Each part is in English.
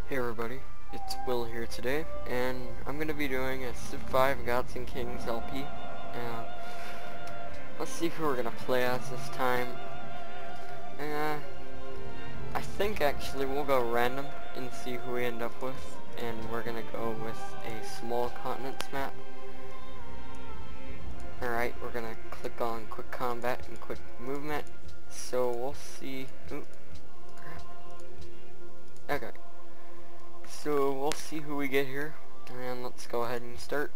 Hey everybody, it's Will here today, and I'm going to be doing a Civ 5 Gods and Kings LP. Let's see who we're going to play as this time. I think actually we'll go random and see who we end up with, and we're going to go with a small continents map. Alright, we're going to click on quick combat and quick movement, so we'll see. Ooh, crap. Okay. So we'll see who we get here, and let's go ahead and start.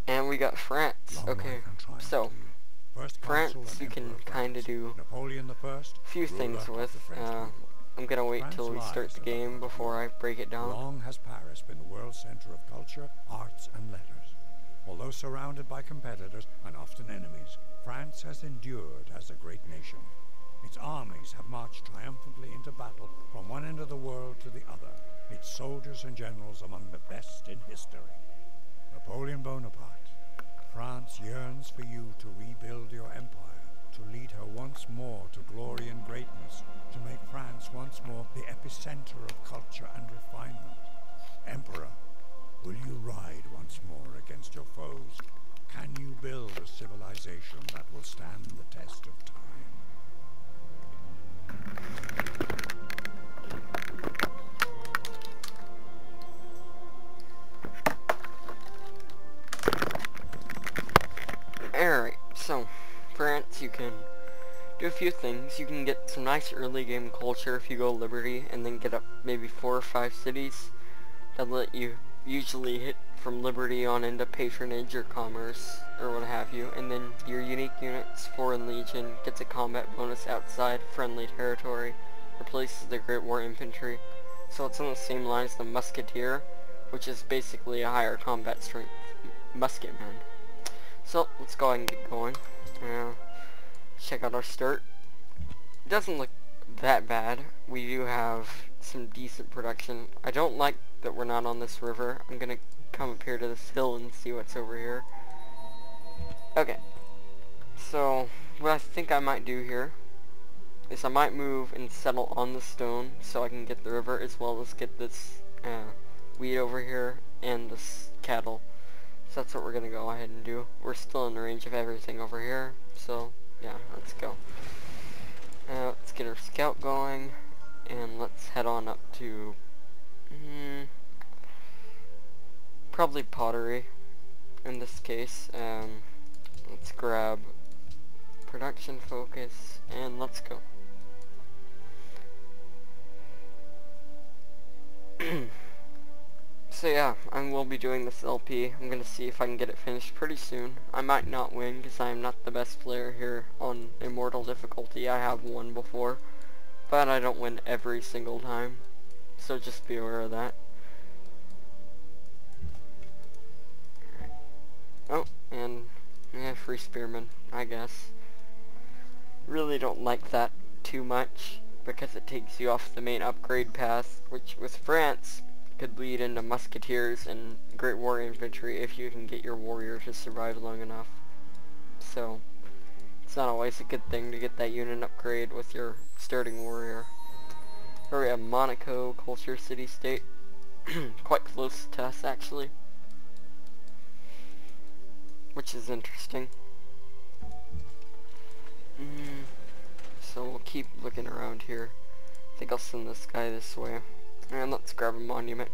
And we got France. Okay, so France you can kind of do a few things with. I'm gonna wait till we start the game before I break it down. Long has Paris been the world center of culture, arts, and letters. Although surrounded by competitors and often enemies, France has endured as a great nation. Its armies have marched triumphantly into battle from one end of the world to the other, its soldiers and generals among the best in history. Napoleon Bonaparte, France yearns for you to rebuild your empire, to lead her once more to glory and greatness, to make France once more the epicenter of culture and refinement. Emperor, will you ride once more against your foes? Can you build a civilization that will stand the test of time? Alright, so France, you can do a few things. You can get some nice early game culture if you go Liberty, and then get up maybe 4 or 5 cities that let you usually hit from Liberty on into Patronage or Commerce or what have you, and then your unique units, Foreign Legion, gets a combat bonus outside friendly territory, replaces the Great War Infantry, so it's on the same line as the Musketeer, which is basically a higher combat strength musketman. So let's go ahead and get going. Check out our start. It doesn't look that bad. We do have some decent production. I don't like that we're not on this river. I'm gonna come up here to this hill and see what's over here. Okay, so what I think I might do here is I might move and settle on the stone so I can get the river, as well as get this wheat over here and this cattle. So that's what we're gonna go ahead and do. We're still in the range of everything over here, so yeah, let's go. Let's get our scout going, and let's head on up to probably pottery in this case. Let's grab production focus and let's go. So yeah, I will be doing this LP. I'm gonna see if I can get it finished pretty soon. I might not win because I am not the best player here on Immortal difficulty. I have won before, but I don't win every single time, so just be aware of that. Oh, and yeah, free spearman, I guess. Really don't like that too much because it takes you off the main upgrade path, which with France could lead into musketeers and Great War Infantry if you can get your warrior to survive long enough. So it's not always a good thing to get that unit upgrade with your starting warrior. Here we have Monaco, culture, city-state. Quite close to us actually, which is interesting. So we'll keep looking around here. I think I'll send this guy this way. And let's grab a monument.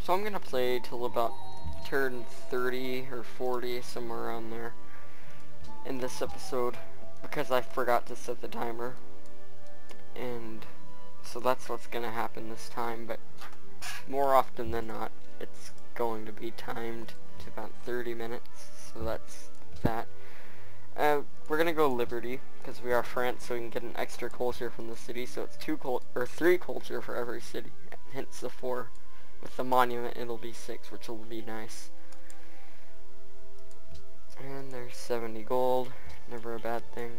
So I'm gonna play till about turn 30 or 40, somewhere around there, in this episode, because I forgot to set the timer. And so that's what's gonna happen this time, but more often than not, it's going to be timed to about 30 minutes. So that's that. We're gonna go Liberty because we are France, so we can get an extra culture from the city. So it's 3 culture for every city, hence the 4. With the monument, it'll be 6, which will be nice. And there's 70 gold, never a bad thing.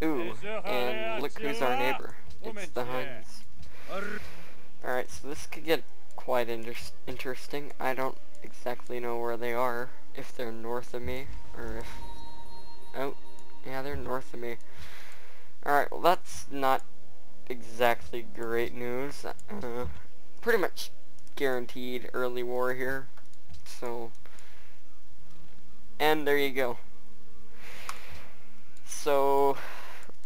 Ooh, and look who's our neighbor. It's the Huns. Alright, so this could get quite interesting. I don't exactly know where they are, if they're north of me, or if... Oh, yeah, they're north of me. Alright, well that's not exactly great news. Pretty much guaranteed early war here. So, and there you go. So,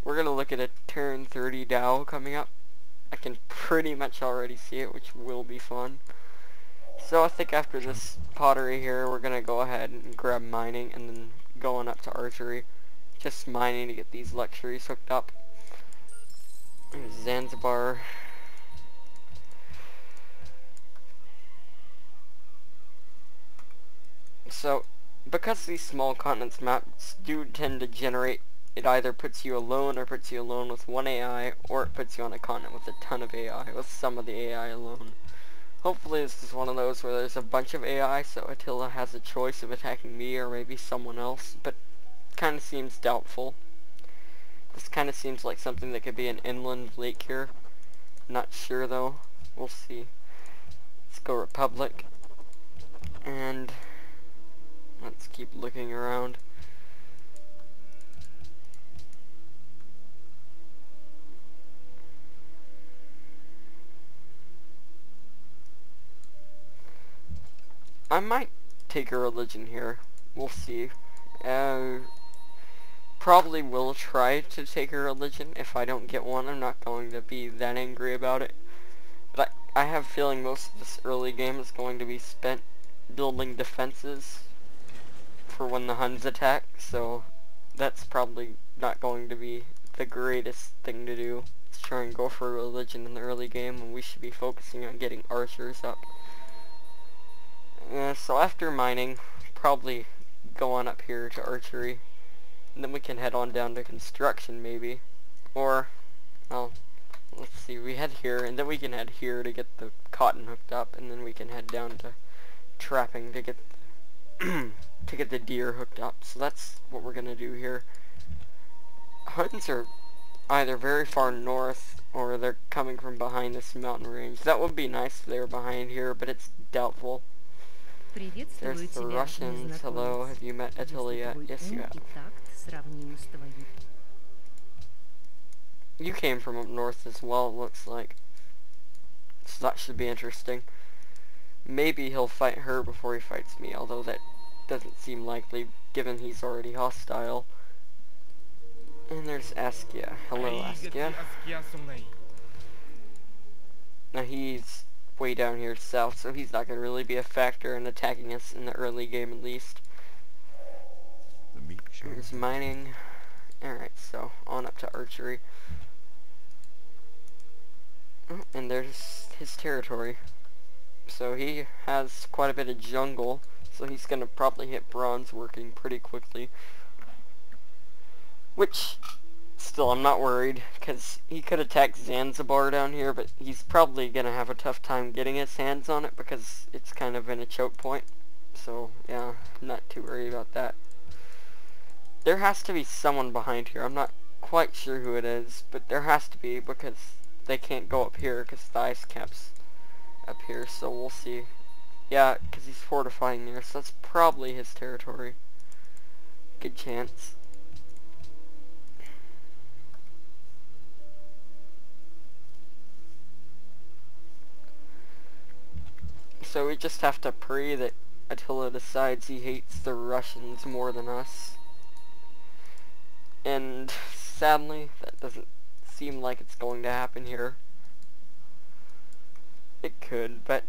we're gonna look at a turn 30 Dow coming up. I can pretty much already see it, which will be fun. So I think after this pottery here, we're gonna go ahead and grab mining and then going up to archery. Just mining to get these luxuries hooked up. Zanzibar. So, because these small continents maps do tend to generate, it either puts you alone or puts you alone with one AI, or it puts you on a continent with a ton of AI, with some of the AI alone. Hopefully this is one of those where there's a bunch of AI, so Attila has a choice of attacking me or maybe someone else, but kind of seems doubtful. This kind of seems like something that could be an inland lake here. Not sure though. We'll see. Let's go Republic. And let's keep looking around. I might take a religion here. We'll see. Probably will try to take a religion. If I don't get one, I'm not going to be that angry about it. But I have a feeling most of this early game is going to be spent building defenses for when the Huns attack, so that's probably not going to be the greatest thing to do. Let's try and go for a religion in the early game, and we should be focusing on getting archers up. So after mining, probably go on up here to archery, and then we can head on down to construction maybe. Or, well, let's see, we head here, and then we can head here to get the cotton hooked up, and then we can head down to trapping to get to get the deer hooked up. So that's what we're gonna do here. Huns are either very far north, or they're coming from behind this mountain range. That would be nice if they were behind here, but it's doubtful. There's the Russians. Hello, have you met Attila yet? Yes, you have. You came from up north as well, it looks like. So that should be interesting. Maybe he'll fight her before he fights me, although that doesn't seem likely, given he's already hostile. And there's Askia. Hello, Askia. Now he's way down here south, so he's not going to really be a factor in attacking us in the early game at least. There's mining. Alright, so on up to archery. Oh, and there's his territory. So he has quite a bit of jungle, so he's going to probably hit bronze working pretty quickly. Which, still, I'm not worried, because he could attack Zanzibar down here, but he's probably going to have a tough time getting his hands on it, because it's kind of in a choke point. So, yeah, I'm not too worried about that. There has to be someone behind here. I'm not quite sure who it is, but there has to be, because they can't go up here, because the ice cap's up here, so we'll see. Yeah, because he's fortifying there, so that's probably his territory. Good chance. So we just have to pray that Attila decides he hates the Russians more than us. And sadly, that doesn't seem like it's going to happen here. It could, but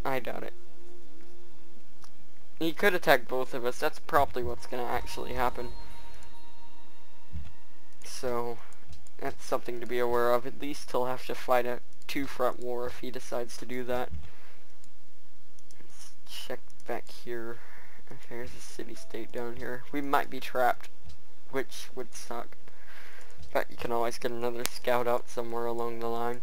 I doubt it. He could attack both of us. That's probably what's going to actually happen. So, that's something to be aware of. At least he'll have to fight a two-front war if he decides to do that. Let's check back here. Okay, there's a city-state down here. We might be trapped, which would suck. But you can always get another scout out somewhere along the line.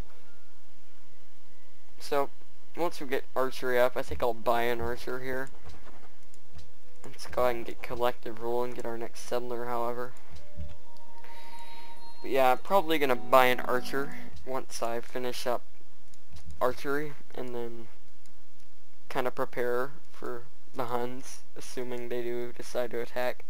So, once we get archery up, I think I'll buy an archer here. Let's go ahead and get collective rule and get our next settler, however. But yeah, I'm probably going to buy an archer once I finish up archery, and then kind of prepare for Huns, assuming they do decide to attack.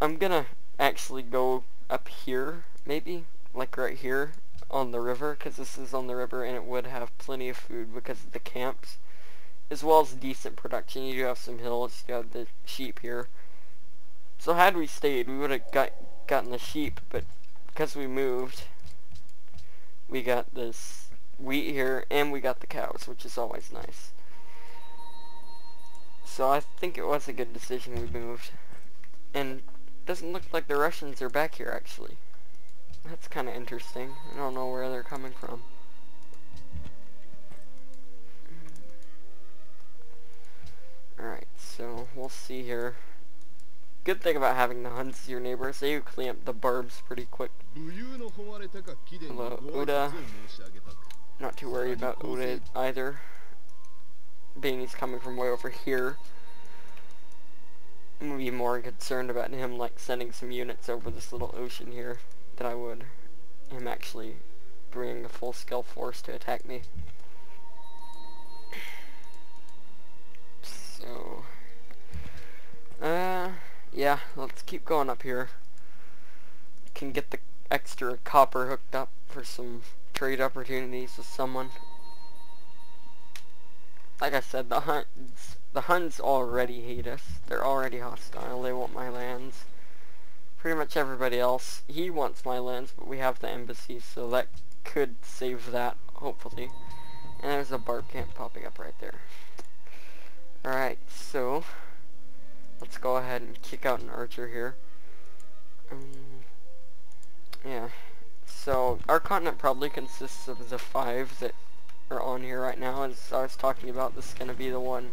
I'm gonna actually go up here, maybe, like right here on the river, because this is on the river and it would have plenty of food because of the camps, as well as decent production. You do have some hills, you have the sheep here. So had we stayed, we would have gotten the sheep, but because we moved, we got this wheat here, and we got the cows, which is always nice. So I think it was a good decision we moved. And it doesn't look like the Russians are back here, actually. That's kind of interesting. I don't know where they're coming from. Alright, so we'll see here. Good thing about having the Huns as your neighbors, they clean up the barbs pretty quick. Hello, Uda. Not too worried about Uda either, being he's coming from way over here. I'm gonna be more concerned about him like sending some units over this little ocean here than I would him actually bringing a full-scale force to attack me. So, yeah, let's keep going up here. Can get the extra copper hooked up for some trade opportunities with someone. Like I said, the Huns already hate us. They're already hostile. They want my lands. Pretty much everybody else. He wants my lands, but we have the embassy, so that could save that, hopefully. And there's a barb camp popping up right there. Alright, so let's go ahead and kick out an archer here. Yeah. So our continent probably consists of the 5 that are on here right now. As I was talking about, this is going to be the one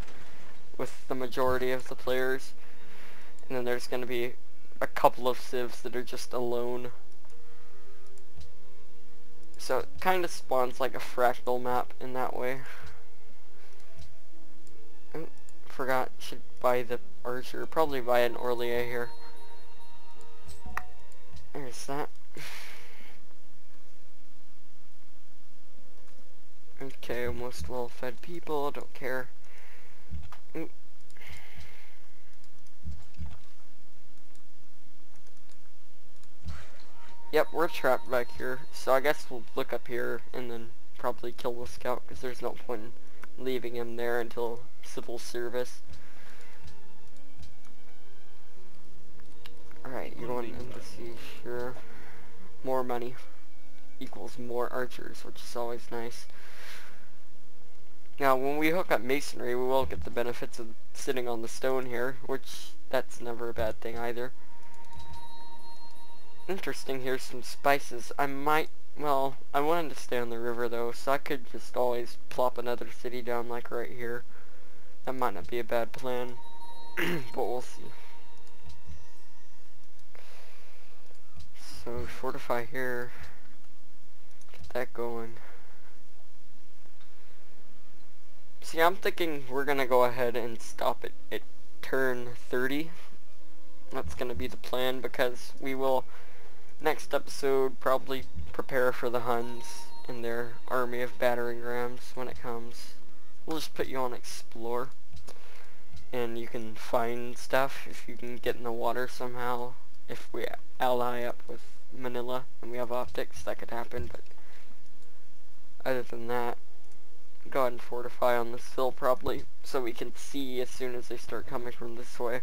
with the majority of the players. And then there's going to be a couple of civs that are just alone. So it kind of spawns like a fractal map in that way. Oh, forgot, should buy the archer. Probably buy an Orlier here. There's that. Okay, almost well-fed people, don't care. Ooh. Yep, we're trapped back here, so I guess we'll look up here and then probably kill the scout, because there's no point in leaving him there until civil service. Alright, you're going to embassy, sure. More money equals more archers, which is always nice. Now, when we hook up masonry, we will get the benefits of sitting on the stone here, which that's never a bad thing either. Interesting, here's some spices. I might, well, I wanted to stay on the river though, so I could just always plop another city down like right here. That might not be a bad plan, but we'll see. So, fortify here. Get that going. See, I'm thinking we're gonna go ahead and stop it at turn 30. That's gonna be the plan, because we will, next episode, probably prepare for the Huns and their army of battering rams when it comes. We'll just put you on explore, and you can find stuff if you can get in the water somehow. If we ally up with Manila and we have optics, that could happen, but other than that, go ahead and fortify on this hill probably, so we can see as soon as they start coming from this way.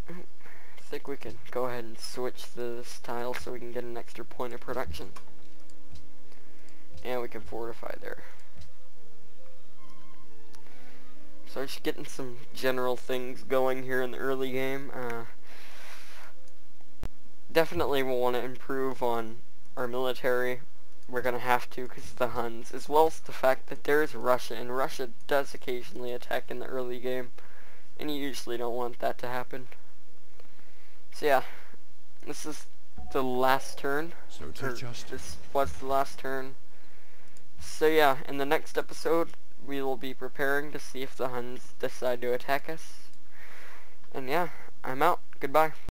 I think we can go ahead and switch this tile so we can get an extra point of production. And we can fortify there. So just getting some general things going here in the early game. Definitely we'll want to improve on our military. We're going to have to because of the Huns, as well as the fact that there is Russia, and Russia does occasionally attack in the early game, and you usually don't want that to happen. So yeah, this is the last turn. So This was the last turn. So yeah, in the next episode, we will be preparing to see if the Huns decide to attack us. And yeah, I'm out. Goodbye.